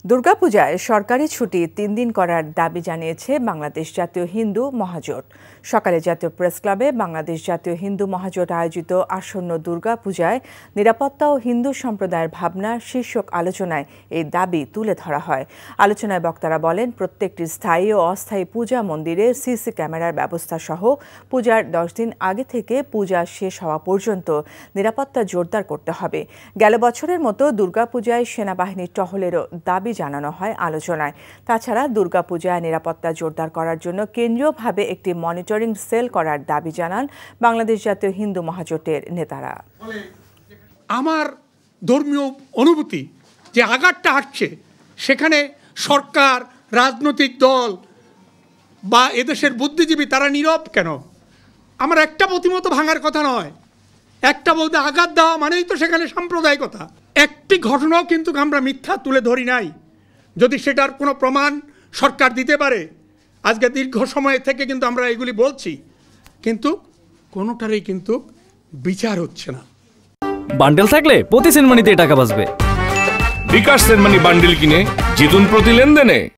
দুর্গাপূজায় সরকারি ছুটি ৩ দিন করার দাবি জানিয়েছে বাংলাদেশ জাতীয় হিন্দু মহাজোট। সকালে জাতীয় প্রেস ক্লাবে বাংলাদেশ জাতীয় হিন্দু মহাজোট আয়োজিত আসন্ন দুর্গাপূজায় নিরাপত্তা ও হিন্দু সম্প্রদায়ের ভাবনা শীর্ষক আলোচনায় এই দাবি তুলে ধরা হয়। আলোচনায় বক্তারা বলেন, প্রত্যেকটি স্থায়ী ও অস্থায়ী পূজা মন্দিরে সিসি ক্যামেরার ব্যবস্থা সহ পূজার ১০ দিন আগে থেকে পূজা শেষ হওয়া পর্যন্ত নিরাপত্তা জোরদার করতে হবে। গেল বছরের মতো দুর্গাপূজায় সেনাবাহিনীর টহলেরও দাবি জানানো হয় আলোচনায়। তাছাড়া দুর্গাপূজায় নিরাপত্তা জোরদার করার জন্য কেন্দ্রীয়ভাবে একটি মনিটরিং সেল করার দাবি জানান বাংলাদেশ জাতীয় হিন্দু মহাজোটের নেতারা। আমার ধর্মীয় অনুভূতি যে আঘাতটা আসছে, সেখানে সরকার, রাজনৈতিক দল বা এদেশের বুদ্ধিজীবী তারা নীরব কেন? আমার একটা প্রতিমত ভাঙার কথা নয়, একটা বলতে আঘাত দেওয়া মানেই তো সেখানে সাম্প্রদায়িকতা। একটি ঘটনাও কিন্তু আমরা মিথ্যা তুলে ধরি নাই। যদি সেটার কোনো প্রমাণ সরকার দিতে পারে, আজকে দীর্ঘ সময় থেকে কিন্তু আমরা এগুলি বলছি, কিন্তু কোনোটারই কিন্তু বিচার হচ্ছে না। বান্ডেল থাকলে প্রতি সেনমানিতে টাকা বাঁচবে। বিকাশ সেনমানি বান্ডেল কিনে জিতুন প্রতি লেনদেনে।